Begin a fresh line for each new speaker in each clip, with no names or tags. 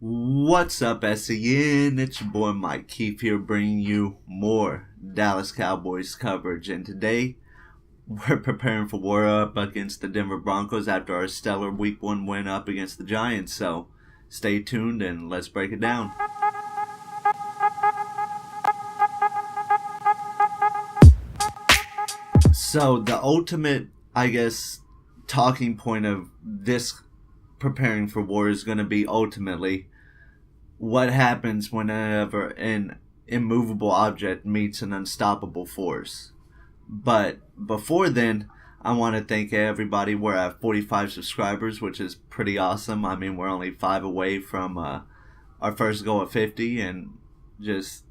What's up, S.E.N? It's your boy Mike Keefe here bringing you more Dallas Cowboys coverage. And today, we're preparing for war up against the Denver Broncos after our stellar Week 1 win up against the Giants. So, stay tuned and let's break it down. So, the ultimate, talking point of this preparing for war is going to be ultimately what happens whenever an immovable object meets an unstoppable force. But before then, I want to thank everybody. We're at 45 subscribers, which is pretty awesome. I mean, we're only 5 away from our first goal of 50. And just,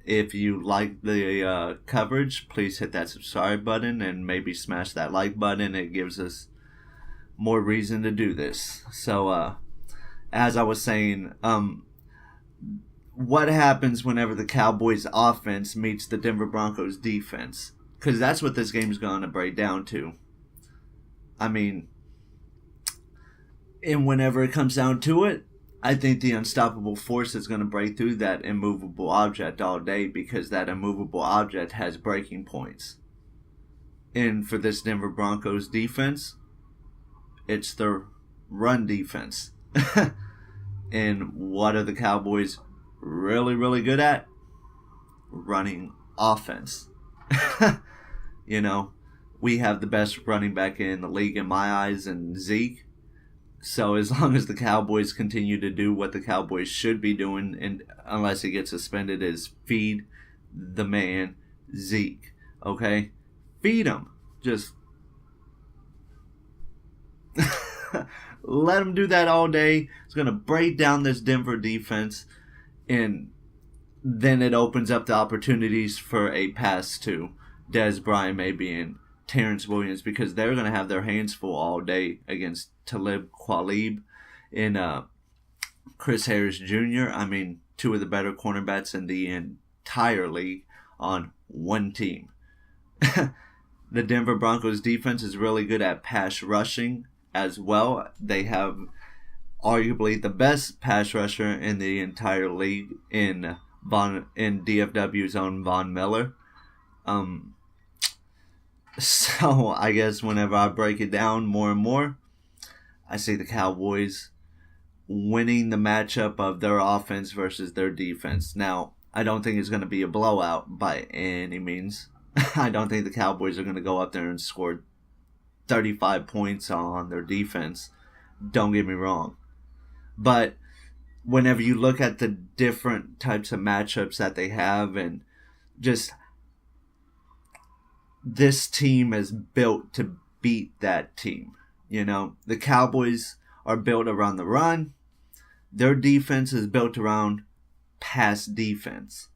if you like the coverage, please hit that subscribe button and maybe smash that like button. It gives us more reason to do this. So, as I was saying, what happens whenever the Cowboys offense meets the Denver Broncos defense? Because that's what this game's going to break down to. I mean, and whenever it comes down to it, I think the unstoppable force is going to break through that immovable object all day, because that immovable object has breaking points. And for this Denver Broncos defense, it's the run defense. And what are the Cowboys really, really good at? Running offense. You know, we have the best running back in the league in my eyes, and Zeke. So as long as the Cowboys continue to do what the Cowboys should be doing, and unless he gets suspended, is feed the man Zeke. Okay? Feed him. Just let him do that all day. It's going to break down this Denver defense, and then it opens up the opportunities for a pass to Dez Bryant maybe and Terrence Williams, because they're going to have their hands full all day against Talib Kweli and Chris Harris Jr. I mean, two of the better cornerbacks in the entire league on one team. The Denver Broncos defense is really good at pass rushing as well. They have arguably the best pass rusher in the entire league in DFW's own Von Miller. So I guess whenever I break it down more and more, I see the Cowboys winning the matchup of their offense versus their defense. Now, I don't think it's going to be a blowout by any means. I don't think the Cowboys are going to go up there and score 35 points on their defense. Don't get me wrong. But whenever you look at the different types of matchups that they have, and just this team is built to beat that team. You know, the Cowboys are built around the run. Their defense is built around pass defense.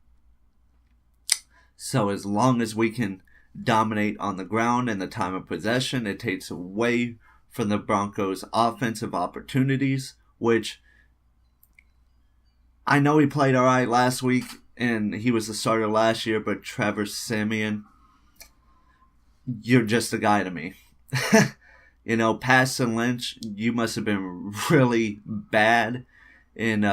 So as long as we can dominate on the ground and the time of possession, it takes away from the Broncos' offensive opportunities, which I know he played all right last week and he was the starter last year, but Trevor Siemian, you're just a guy to me. You know, Paxton Lynch, you must have been really bad in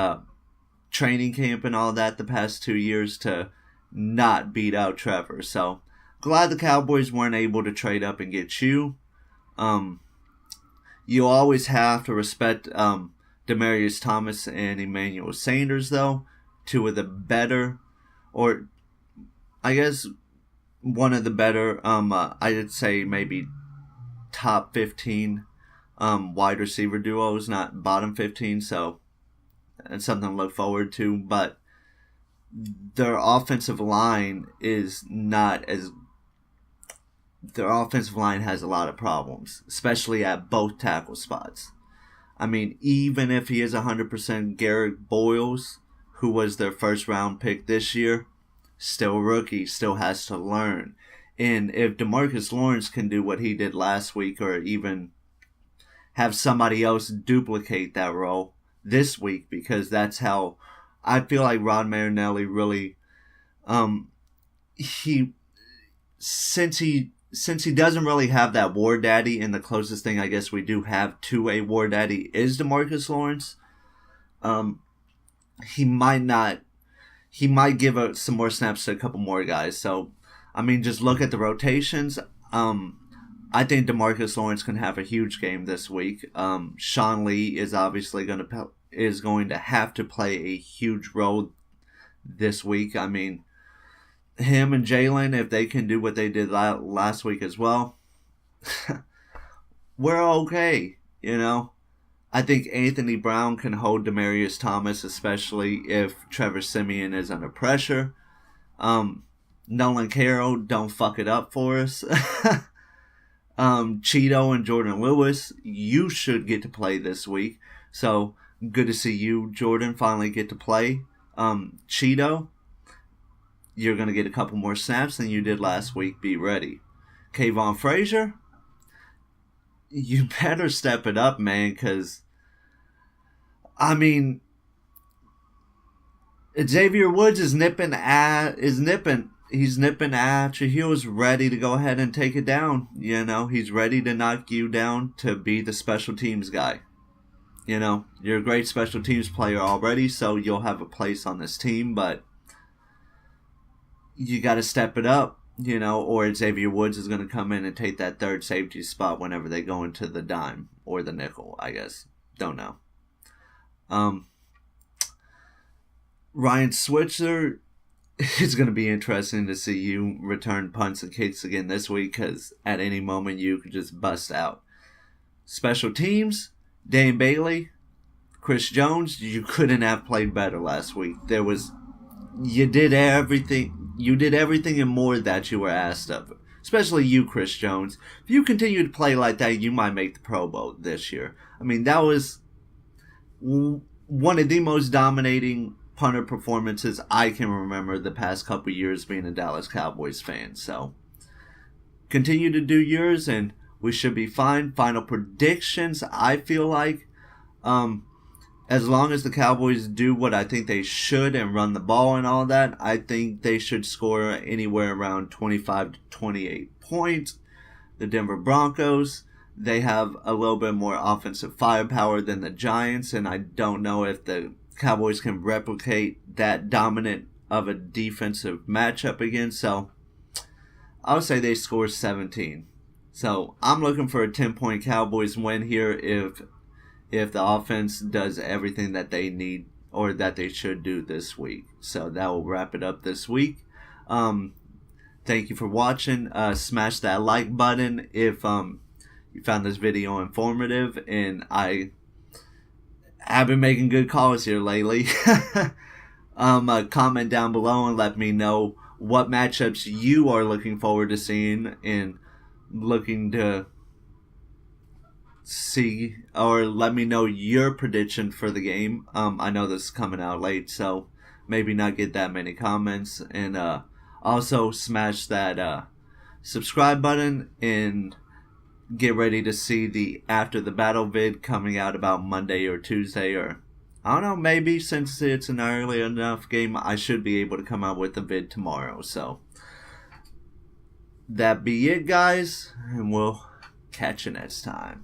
training camp and all that the past 2 years to not beat out Trevor. So glad the Cowboys weren't able to trade up and get you. You always have to respect Demaryius Thomas and Emmanuel Sanders, though. Two of the better, or I guess one of the better, I'd say maybe top 15 wide receiver duos, not bottom 15. So it's something to look forward to. But their offensive line is not as... Their offensive line has a lot of problems, especially at both tackle spots. I mean, even if he is 100%, Garrett Boyles, who was their first round pick this year, still rookie, still has to learn. And if DeMarcus Lawrence can do what he did last week, or even have somebody else duplicate that role this week, because that's how I feel like Rod Marinelli really, since he doesn't really have that war daddy, and the closest thing I guess we do have to a war daddy is DeMarcus Lawrence, he might not. He might give some more snaps to a couple more guys. So, I mean, just look at the rotations. I think DeMarcus Lawrence can have a huge game this week. Sean Lee is obviously going to have to play a huge role this week. I mean, him and Jaylon, if they can do what they did last week as well, we're okay. I think Anthony Brown can hold Demaryius Thomas, especially if Trevor Siemian is under pressure. Nolan Carroll, don't fuck it up for us. Cheeto and Jordan Lewis, you should get to play this week. So, good to see you, Jordan, finally get to play. Cheeto, you're going to get a couple more snaps than you did last week. Be ready. Kayvon Frazier, you better step it up, man, because, I mean, Xavier Woods is nipping at your heels, ready to go ahead and take it down. He's ready to knock you down to be the special teams guy. You're a great special teams player already, so you'll have a place on this team, but you got to step it up, or Xavier Woods is going to come in and take that third safety spot whenever they go into the dime or the nickel, I guess. Don't know. Ryan Switzer, it's going to be interesting to see you return punts and kicks again this week, because at any moment you could just bust out. Special teams, Dane Bailey, Chris Jones, you couldn't have played better last week. You did everything and more that you were asked of. Especially you, Chris Jones. If you continue to play like that, you might make the Pro Bowl this year. I mean, that was one of the most dominating punter performances I can remember the past couple years being a Dallas Cowboys fan. So, continue to do yours and we should be fine. Final predictions, I feel like, as long as the Cowboys do what I think they should and run the ball and all that, I think they should score anywhere around 25 to 28 points. The Denver Broncos, they have a little bit more offensive firepower than the Giants, and I don't know if the Cowboys can replicate that dominant of a defensive matchup again. So I would say they score 17. So I'm looking for a 10-point Cowboys win here if the offense does everything that they need or that they should do this week. So that will wrap it up this week. Thank you for watching. Smash that like button if you found this video informative, and I have been making good calls here lately. Comment down below and let me know what matchups you are looking forward to seeing and looking to see, or let me know your prediction for the game. I know this is coming out late, so maybe not get that many comments. And also smash that subscribe button and get ready to see the After the Battle vid coming out about Monday or Tuesday, or I don't know, maybe since it's an early enough game, I should be able to come out with a vid tomorrow. So that be it, guys, and we'll catch you next time.